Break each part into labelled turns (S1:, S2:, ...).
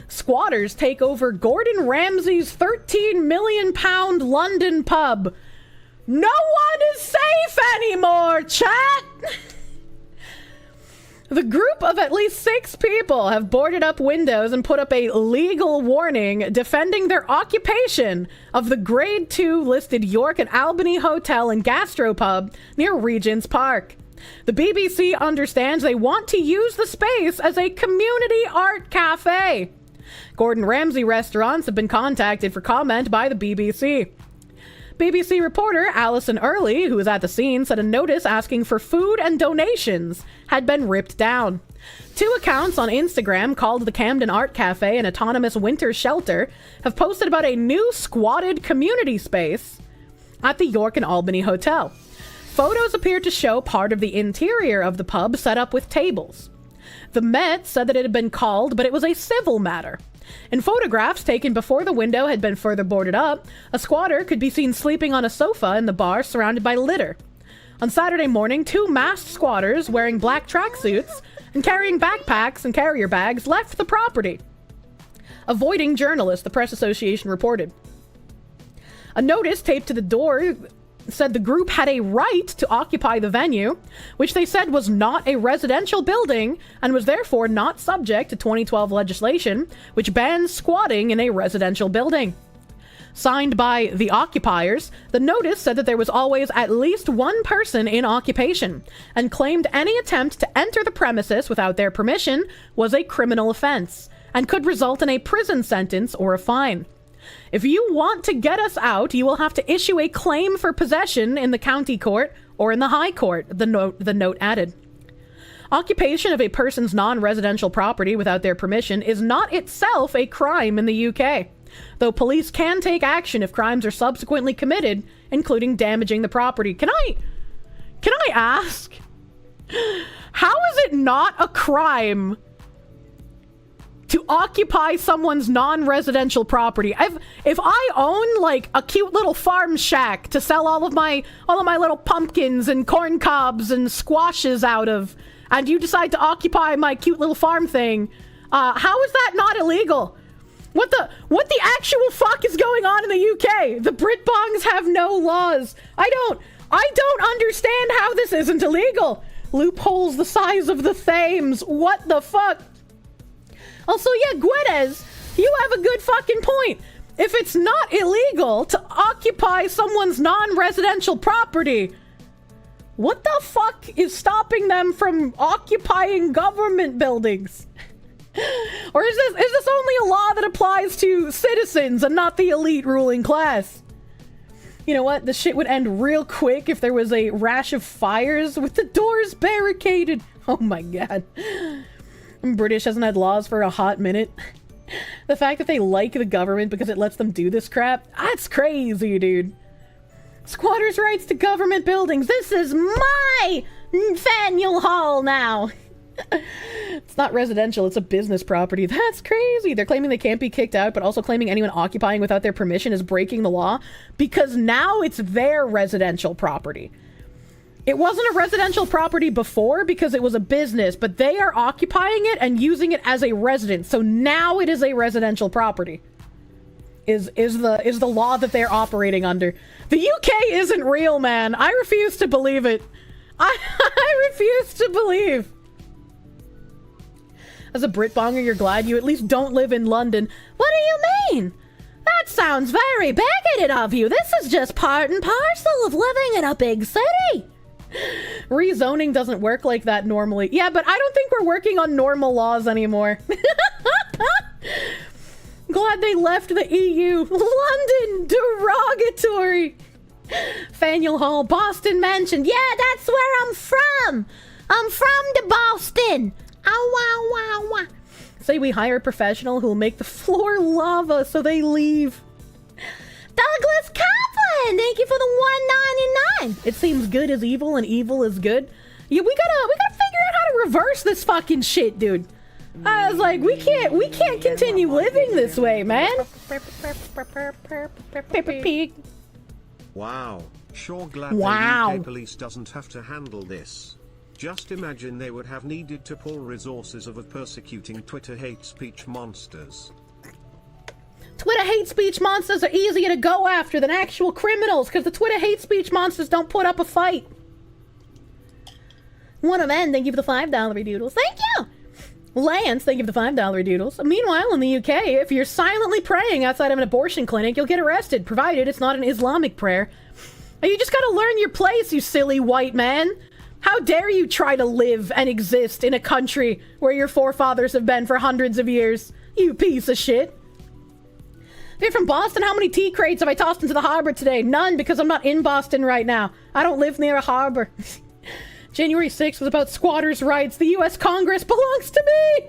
S1: Squatters take over Gordon Ramsay's £13 million London pub. No one is safe anymore, chat! The group of at least 6 people have boarded up windows and put up a legal warning defending their occupation of the Grade 2 listed York and Albany Hotel and Gastropub near Regent's Park. The BBC understands they want to use the space as a community art cafe. Gordon Ramsay restaurants have been contacted for comment by the BBC. BBC reporter Alison Early, who was at the scene, said a notice asking for food and donations had been ripped down. 2 accounts on Instagram called the Camden Art Cafe an autonomous winter shelter have posted about a new squatted community space at the York and Albany Hotel. Photos appear to show part of the interior of the pub set up with tables. The Met said that it had been called, but it was a civil matter. In photographs taken before the window had been further boarded up, a squatter could be seen sleeping on a sofa in the bar surrounded by litter. On Saturday morning, 2 masked squatters wearing black tracksuits and carrying backpacks and carrier bags left the property, avoiding journalists, the Press Association reported. A notice taped to the door said the group had a right to occupy the venue, which they said was not a residential building and was therefore not subject to 2012 legislation, which bans squatting in a residential building. Signed by the occupiers, the notice said that there was always at least 1 person in occupation and claimed any attempt to enter the premises without their permission was a criminal offense and could result in a prison sentence or a fine. If you want to get us out, you will have to issue a claim for possession in the county court or in the high court, the note added. Occupation of a person's non-residential property without their permission is not itself a crime in the UK, though police can take action if crimes are subsequently committed, including damaging the property. Can I ask, how is it not a crime to occupy someone's non-residential property? If I own like a cute little farm shack to sell all of my little pumpkins and corn cobs and squashes out of, and you decide to occupy my cute little farm thing, how is that not illegal? What the actual fuck is going on in the UK? The Britbongs have no laws. I don't understand how this isn't illegal. Loopholes the size of the Thames. What the fuck? Also, yeah, Guedes, you have a good fucking point. If it's not illegal to occupy someone's non-residential property, what the fuck is stopping them from occupying government buildings? Or is this only a law that applies to citizens and not the elite ruling class? You know what? The shit would end real quick if there was a rash of fires with the doors barricaded. Oh my god. British hasn't had laws for a hot minute. The fact that they like the government because it lets them do this crap, that's crazy, dude. Squatters' rights to government buildings. This is my Faneuil Hall now. It's not residential, it's a business property. That's crazy. They're claiming they can't be kicked out, but also claiming anyone occupying without their permission is breaking the law because now it's their residential property. It wasn't a residential property before because it was a business, but they are occupying it and using it as a residence. So now it is a residential property. Is the law that they're operating under. The UK isn't real, man. I refuse to believe it. I refuse to believe. As a Britbonger, you're glad you at least don't live in London. What do you mean? That sounds very bigoted of you. This is just part and parcel of living in a big city. Rezoning doesn't work like that normally. Yeah, but I don't think we're working on normal laws anymore. Glad they left the EU. London, derogatory. Faneuil Hall, Boston mentioned. Yeah, that's where I'm from. I'm from the Boston. Ow, wow, wow, wow. Say we hire a professional who'll make the floor lava so they leave. Douglas Kaplan, thank you for the $1.99. It seems good is evil and evil is good. Yeah, we gotta figure out how to reverse this fucking shit, dude. I was like, we can't continue living this way, man. Peppa Pig.
S2: Wow, sure glad
S1: wow.
S2: the UK police doesn't have to handle this. Just imagine they would have needed to pull resources of persecuting Twitter hate speech monsters.
S1: Twitter hate speech monsters are easier to go after than actual criminals, because the Twitter hate speech monsters don't put up a fight. One of them, thank you for the $5 doodles. Thank you! Lance, thank you for the $5 doodles. Meanwhile, in the UK, if you're silently praying outside of an abortion clinic, you'll get arrested, provided it's not an Islamic prayer. You just gotta learn your place, you silly white man. How dare you try to live and exist in a country where your forefathers have been for hundreds of years, you piece of shit. If you're from Boston, how many tea crates have I tossed into the harbor today? None, because I'm not in Boston right now. I don't live near a harbor. January 6th was about squatters' rights. The U.S. Congress belongs to me.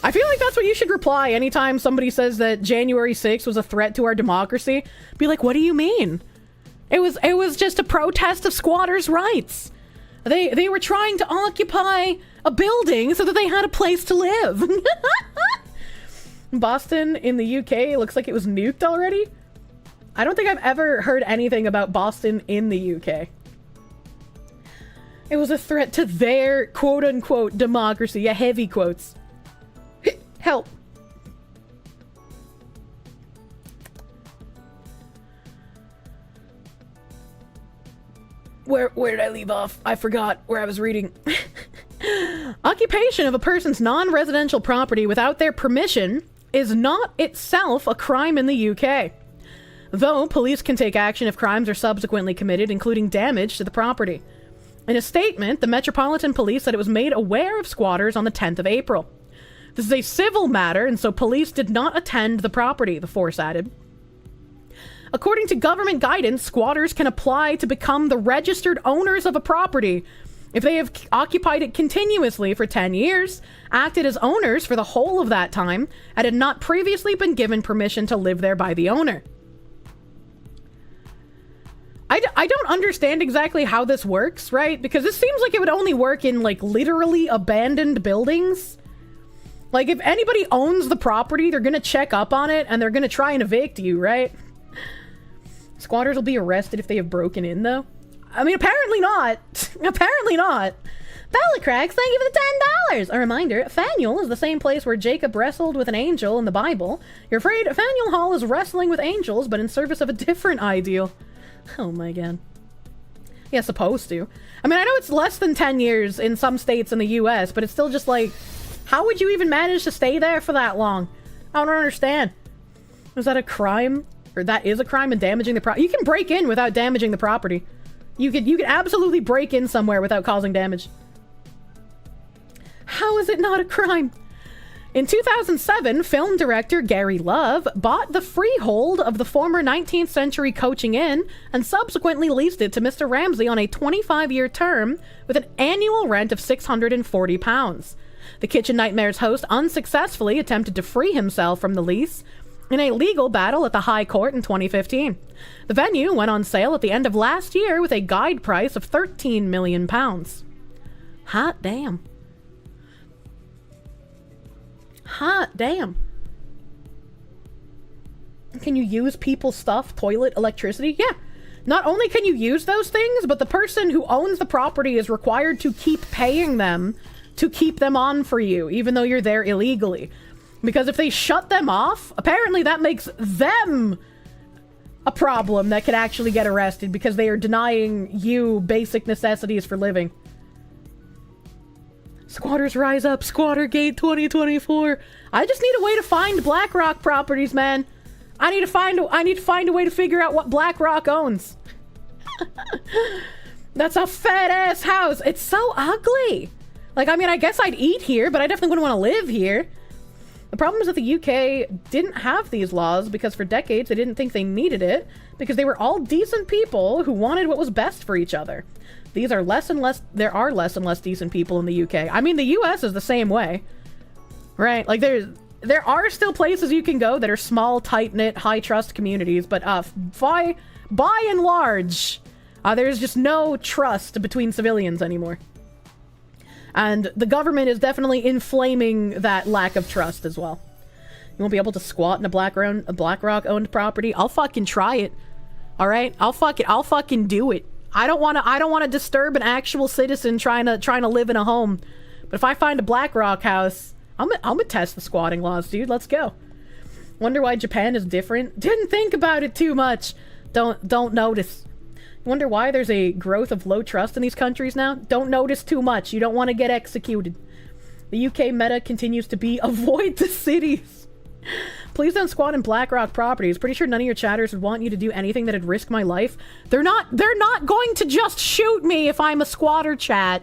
S1: I feel like that's what you should reply anytime somebody says that January 6th was a threat to our democracy. Be like, what do you mean? It was just a protest of squatters' rights. They were trying to occupy a building so that they had a place to live. Boston in the UK looks like it was nuked already. I don't think I've ever heard anything about Boston in the UK. It was a threat to their quote-unquote democracy. Yeah, heavy quotes. Help. Where did I leave off? I forgot where I was reading. Occupation of a person's non-residential property without their permission is not itself a crime in the UK. Though police can take action if crimes are subsequently committed, including damage to the property. In a statement, the Metropolitan Police said it was made aware of squatters on the 10th of April. This is a civil matter, and so police did not attend the property, the force added. According to government guidance, squatters can apply to become the registered owners of a property if they have occupied it continuously for 10 years, acted as owners for the whole of that time, and had not previously been given permission to live there by the owner. I don't understand exactly how this works, right? Because this seems like it would only work in, like, literally abandoned buildings. Like, if anybody owns the property, they're gonna check up on it, and they're gonna try and evict you, right? Squatters will be arrested if they have broken in, though. I mean, apparently not. Apparently not. Ballycracks, thank you for the $10. A reminder, Phanuel is the same place where Jacob wrestled with an angel in the Bible. You're afraid Phanuel Hall is wrestling with angels, but in service of a different ideal. Oh my god. Yeah, supposed to. I mean, I know it's less than 10 years in some states in the US, but it's still just like, how would you even manage to stay there for that long? I don't understand. Is that a crime? Or that is a crime in damaging the property? You can break in without damaging the property. You could absolutely break in somewhere without causing damage. How is it not a crime? In 2007, film director Gary Love bought the freehold of the former 19th century coaching inn and subsequently leased it to Mr. Ramsay on a 25-year term with an annual rent of £640. The Kitchen Nightmares host unsuccessfully attempted to free himself from the lease in a legal battle at the High Court in 2015. The venue went on sale at the end of last year with a guide price of £13 million. Hot damn. Hot damn. Can you use people's stuff, toilet, electricity? Yeah. Not only can you use those things, but the person who owns the property is required to keep paying them to keep them on for you, even though you're there illegally. Because if they shut them off, apparently that makes them a problem that could actually get arrested because they are denying you basic necessities for living. Squatters rise up, Squattergate 2024. I just need a way to find BlackRock properties, man. I need to find a way to figure out what BlackRock owns. That's a fat ass house. It's so ugly. Like, I mean, I guess I'd eat here, but I definitely wouldn't want to live here. The problem is that the UK didn't have these laws because for decades they didn't think they needed it because they were all decent people who wanted what was best for each other. There are less and less decent people in the UK. I mean, the US is the same way, right? Like, there are still places you can go that are small, tight-knit, high-trust communities, but by and large, there's just no trust between civilians anymore. And the government is definitely inflaming that lack of trust as well. You won't be able to squat in a BlackRock-owned property. I'll fucking try it. All right? I'll fucking do it. I don't want to disturb an actual citizen trying to live in a home. But if I find a BlackRock house, I'm gonna test the squatting laws, dude. Let's go. Wonder why Japan is different? Didn't think about it too much. Don't notice. Wonder why there's a growth of low trust in these countries now? Don't notice too much. You don't want to get executed. The UK meta continues to be avoid the cities. Please don't squat in BlackRock properties. Pretty sure none of your chatters would want you to do anything that'd risk my life. They're not going to just shoot me if I'm a squatter, chat.